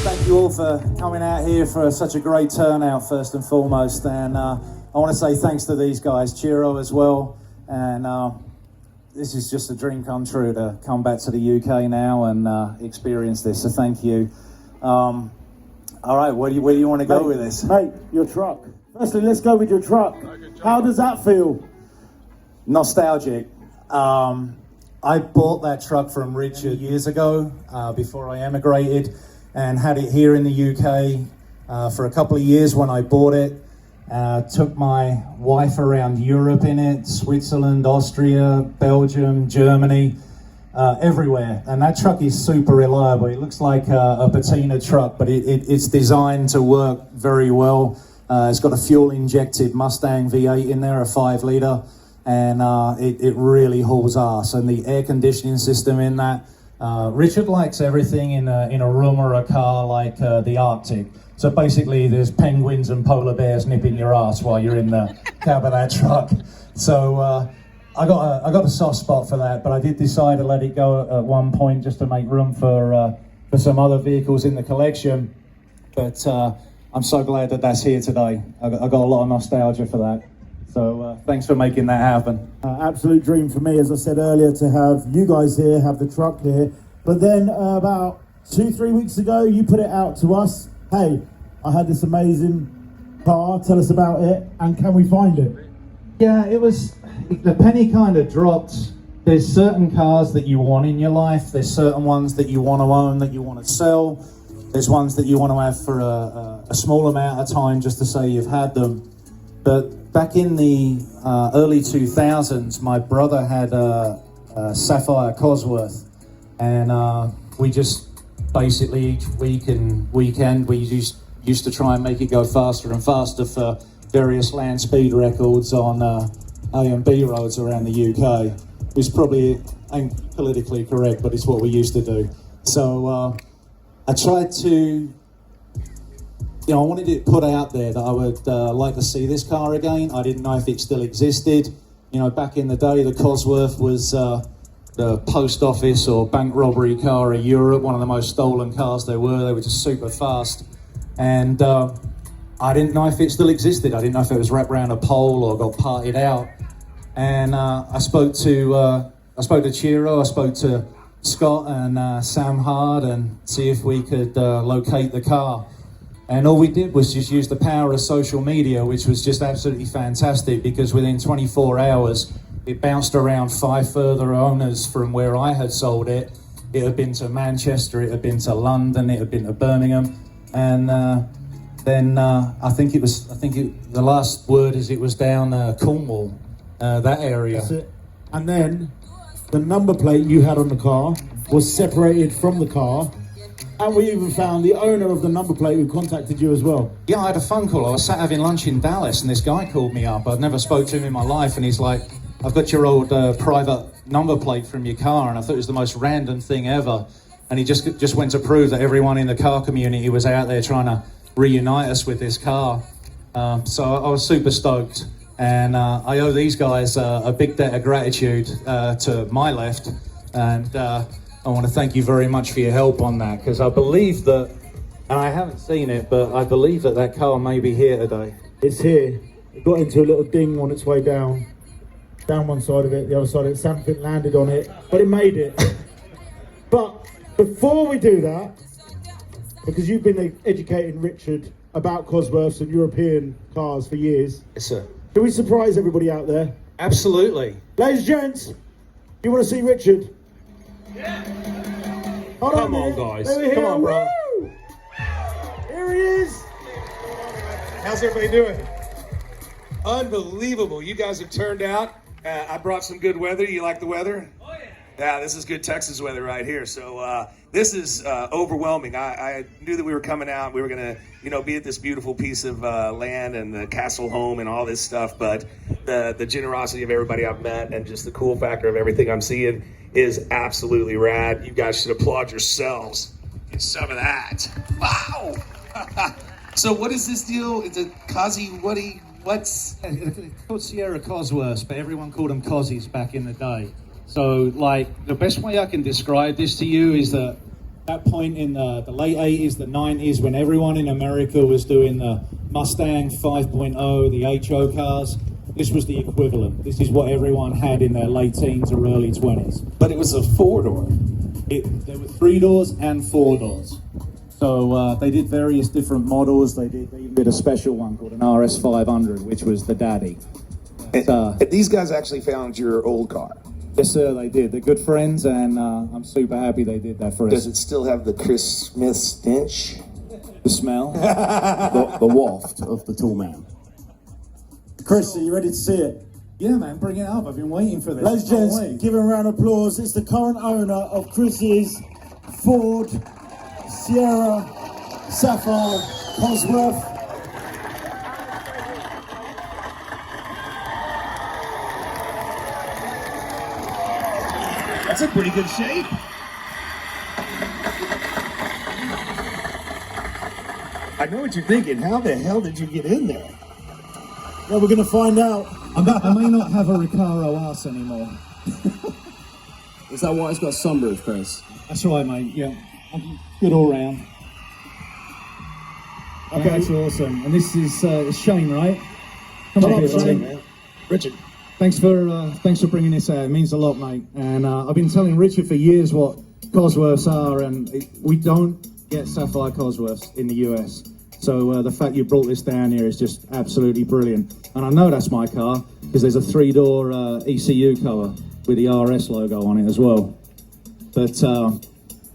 Thank you all for coming out here for such a great turnout, first and foremost. And I want to say thanks to these guys, Chiro as well. And this is just a dream come true to come back to the UK now and experience this. So thank you. All right, where do you want to go with this? Mate, your truck. Firstly, let's go with your truck. How does that feel? Nostalgic. I bought that truck from Richard years ago, before I emigrated, and had it here in the UK for a couple of years when I bought it. Took my wife around Europe in it, Switzerland, Austria, Belgium, Germany, everywhere. And that truck is super reliable. It looks like a patina truck, but it's designed to work very well. It's got a fuel-injected Mustang V8 in there, a 5-litre, and it really hauls ass. And the air conditioning system in that, Richard likes everything in a room or a car like the Arctic. So basically there's penguins and polar bears nipping your ass while you're in the cab of that truck. So I got a soft spot for that, but I did decide to let it go at one point just to make room for some other vehicles in the collection. But I'm so glad that that's here today. I got a lot of nostalgia for that. So thanks for making that happen. Absolute dream for me, as I said earlier, to have you guys here, have the truck here. But then about 2-3 weeks ago, you put it out to us. Hey, I had this amazing car, tell us about it, and can we find it? Yeah, the penny kind of dropped. There's certain cars that you want in your life. There's certain ones that you want to own, that you want to sell. There's ones that you want to have for a small amount of time just to say you've had them. But back in the early 2000s, my brother had a sapphire Cosworth, and we just basically each week and weekend we used to try and make it go faster and faster for various land speed records on A and B roads around the UK. It's probably ain't politically correct, but it's what we used to do. So I tried to, I wanted it put out there that I would like to see this car again. I didn't know if it still existed. Back in the day, the Cosworth was the post office or bank robbery car of Europe, one of the most stolen cars there were. They were just super fast. And I didn't know if it still existed. I didn't know if it was wrapped around a pole or got parted out. And I spoke to Chiro, I spoke to Scott and Sam Hard and see if we could locate the car. And all we did was just use the power of social media, which was just absolutely fantastic, because within 24 hours, it bounced around 5 further owners from where I had sold it. It had been to Manchester, it had been to London, it had been to Birmingham. And then I think the last word is it was down Cornwall, that area. That's it. And then the number plate you had on the car was separated from the car. And we even found the owner of the number plate who contacted you as well. Yeah, I had a phone call. I was sat having lunch in Dallas and this guy called me up. I'd never spoke to him in my life, and he's like, I've got your old private number plate from your car, and I thought it was the most random thing ever. And he just went to prove that everyone in the car community was out there trying to reunite us with this car. So I was super stoked. And I owe these guys a big debt of gratitude to my left. And I want to thank you very much for your help on that, because I believe that, and I haven't seen it, but I believe that car may be here today. It's here. It got into a little ding on its way down one side of it, the other side of it, something landed on it, but it made it. But before we do that, because you've been educating Richard about Cosworths and European cars for years. Yes, sir. Can we surprise everybody out there? Absolutely. Ladies and gents, you want to see Richard? Yeah. Come on, guys. Come on, bro. Woo! Here he is. How's everybody doing? Unbelievable. You guys have turned out. I brought some good weather. You like the weather? Oh, yeah. Yeah, this is good Texas weather right here. So this is overwhelming. I knew that we were coming out. We were going to, be at this beautiful piece of land and the castle home and all this stuff. But the generosity of everybody I've met and just the cool factor of everything I'm seeing is absolutely rad. You guys should applaud yourselves. Get some of that. Wow. So what is this deal? It's a cossy, what's... It's called Sierra Cosworths, but everyone called them cossies back in the day. So, the best way I can describe this to you is that that point in the late 80s, the 90s, when everyone in America was doing the Mustang 5.0, the HO cars, this was the equivalent. This is what everyone had in their late teens or early 20s. But it was a 4-door. There were 3 doors and 4 doors. So they did various different models. They even did a special one called an RS 500, which was the daddy. And these guys actually found your old car. Yes, sir, they did. They're good friends, and I'm super happy they did that for us. Does it still have the Chris Smith stench? The smell? The waft of the tall man. Chris, are you ready to see it? Yeah, man, bring it up. I've been waiting for this. Ladies and gents, give him a round of applause. It's the current owner of Chris's Ford Sierra Sapphire Cosworth. That's in pretty good shape. I know what you're thinking. How the hell did you get in there? Well, we're going to find out. I may not have a Recaro ass anymore. Is that why it's got a sunroof, Chris? That's right, mate. Yeah, good all round. Okay, that's awesome. And this is Shane, right? Come on, Shane. Man. Richard. Thanks for bringing this out. It means a lot, mate. And I've been telling Richard for years what Cosworths are, and we don't get Sapphire Cosworths in the US. So the fact you brought this down here is just absolutely brilliant. And I know that's my car because there's a 3-door ECU cover with the RS logo on it as well. But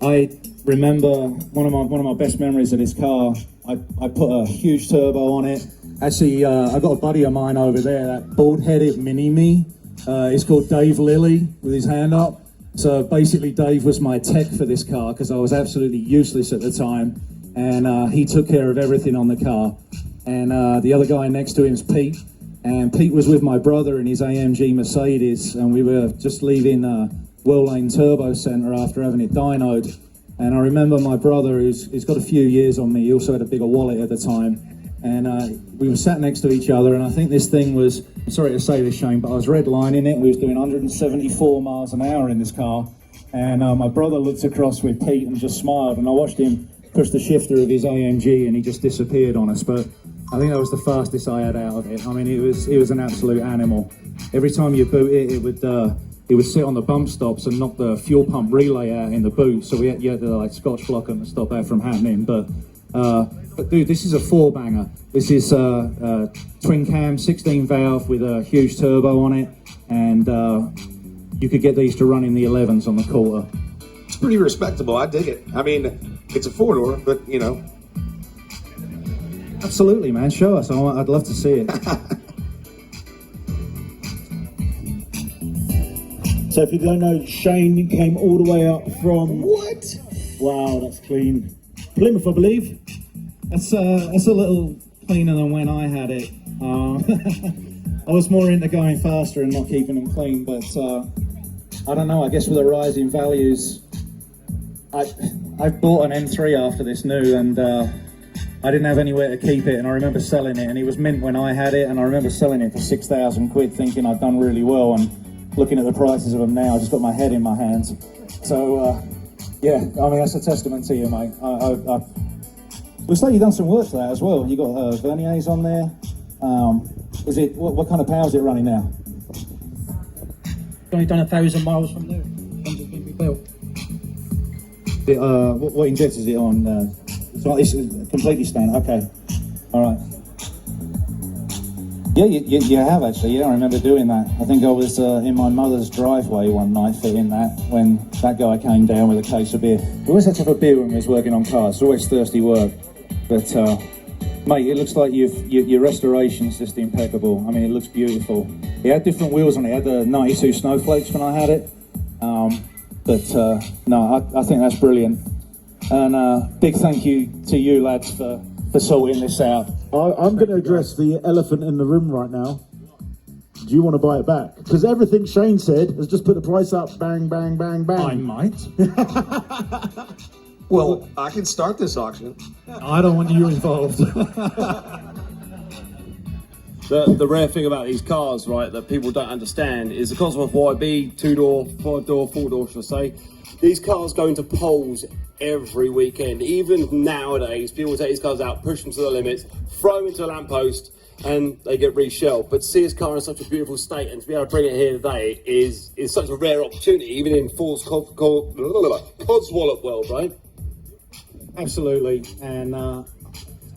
I remember one of my best memories of this car. I put a huge turbo on it. Actually, I got a buddy of mine over there, that bald-headed mini-me. He's called Dave Lilly with his hand up. So basically, Dave was my tech for this car because I was absolutely useless at the time. And he took care of everything on the car. And the other guy next to him is Pete. And Pete was with my brother in his AMG Mercedes. And we were just leaving Well Lane Turbo Center after having it dynoed. And I remember my brother, he's got a few years on me. He also had a bigger wallet at the time. And we were sat next to each other, and I think this thing was, I'm sorry to say this, Shane, but I was redlining it. We was doing 174 miles an hour in this car. And my brother looked across with Pete and just smiled, and I watched him push the shifter of his AMG, and he just disappeared on us. But I think that was the fastest I had out of it. I mean, it was an absolute animal. Every time you boot it, it would sit on the bump stops and knock the fuel pump relay out in the boot. So you had to like Scotch block them to stop that from happening. But dude, this is a 4-banger. This is twin cam, 16 valve with a huge turbo on it, and you could get these to run in the 11s on the quarter. It's pretty respectable. I dig it. I mean, it's a 4-door, but you know. Absolutely, man. Show us. I'd love to see it. So if you don't know, Shane came all the way up from... What? Wow, that's clean. Plymouth, I believe. That's a little cleaner than when I had it. I was more into going faster and not keeping them clean, but I don't know. I guess with the rise in values, I bought an M3 after this new, and I didn't have anywhere to keep it, and I remember selling it, and it was mint when I had it, and I remember selling it for 6,000 quid, thinking I'd done really well, and looking at the prices of them now, I just got my head in my hands. So yeah, I mean, that's a testament to you, mate. Looks like you've done some work to that as well. You got verniers on there. Is it what kind of power is it running now? Only done 1,000 miles from there. It's been rebuilt. What injector is it on? It's completely standard. Okay, all right. Yeah, you have actually. Yeah, I remember doing that. I think I was in my mother's driveway one night fitting that when that guy came down with a case of beer. We always had to have a beer when we was working on cars. It's always thirsty work. But mate, it looks like your restoration's just impeccable. I mean, it looks beautiful. It had different wheels on it. It had the 92 Snowflakes when I had it. No, I think that's brilliant. And big thank you to you lads for sorting this out. I'm going to address the elephant in the room right now. Do you want to buy it back? Because everything Shane said has just put the price up. Bang, bang, bang, bang. I might. Well, I can start this auction. I don't want you involved. The rare thing about these cars, right, that people don't understand is the Cosworth YB, 2-door, 5-door, 4-door, should I say, These cars go into polls every weekend. Even nowadays, people take these cars out, push them to the limits, throw them into a lamppost, and they get reshelved. But to see this car in such a beautiful state and to be able to bring it here today is such a rare opportunity, even in Ford's Codswallop world, right? Absolutely, and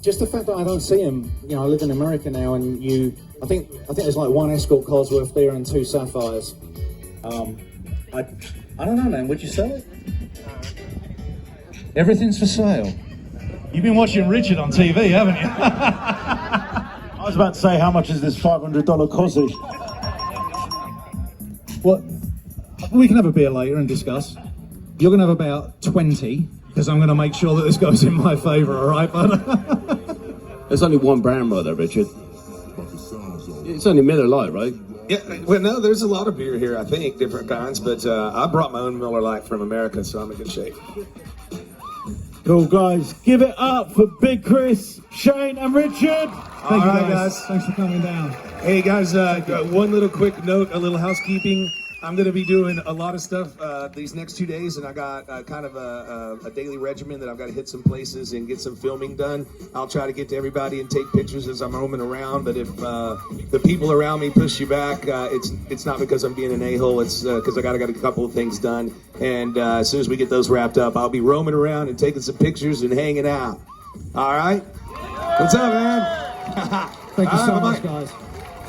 just the fact that I don't see him. You know, I live in America now, and I think there's like one Escort Cosworth there and 2 Sapphires. I don't know, man. Would you sell it? Everything's for sale. You've been watching Richard on TV, haven't you? I was about to say, how much is this $500 cossy? Well, we can have a beer later and discuss. You're going to have about 20, because I'm going to make sure that this goes in my favour, all right, bud? There's only one brand right there, Richard. It's only Miller Lite, right? Yeah, well, no, there's a lot of beer here, I think, different kinds, but I brought my own Miller Lite from America, so I'm in good shape. Cool, guys. Give it up for Big Chris, Shane, and Richard. Thank you, guys. Thanks for coming down. Hey, guys, one little quick note, a little housekeeping. I'm going to be doing a lot of stuff these next 2 days, and I got kind of a daily regimen that I've got to hit some places and get some filming done. I'll try to get to everybody and take pictures as I'm roaming around, but if the people around me push you back, it's not because I'm being an a-hole, it's because I got a couple of things done, and as soon as we get those wrapped up, I'll be roaming around and taking some pictures and hanging out. All right? What's up, man? Thank you so much, guys.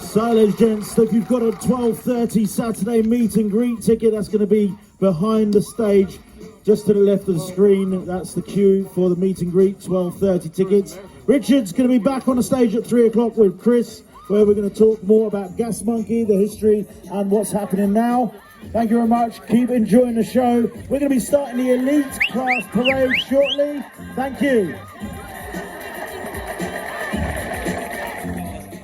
So, ladies and gents, if you've got a 12:30 Saturday meet and greet ticket, that's going to be behind the stage, just to the left of the screen. That's the queue for the meet and greet, 12:30 tickets. Richard's going to be back on the stage at 3 o'clock with Chris, where we're going to talk more about Gasmonkey, the history, and what's happening now. Thank you very much. Keep enjoying the show. We're going to be starting the elite class parade shortly. Thank you.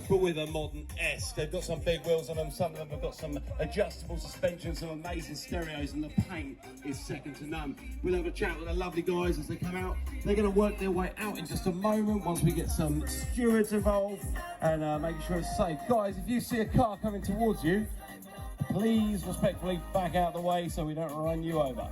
But with a modern S. They've got some big wheels on them, some of them have got some adjustable suspensions, some amazing stereos, and the paint is second to none. We'll have a chat with the lovely guys as they come out. They're going to work their way out in just a moment once we get some stewards involved and making sure it's safe. Guys, if you see a car coming towards you, please respectfully back out of the way so we don't run you over.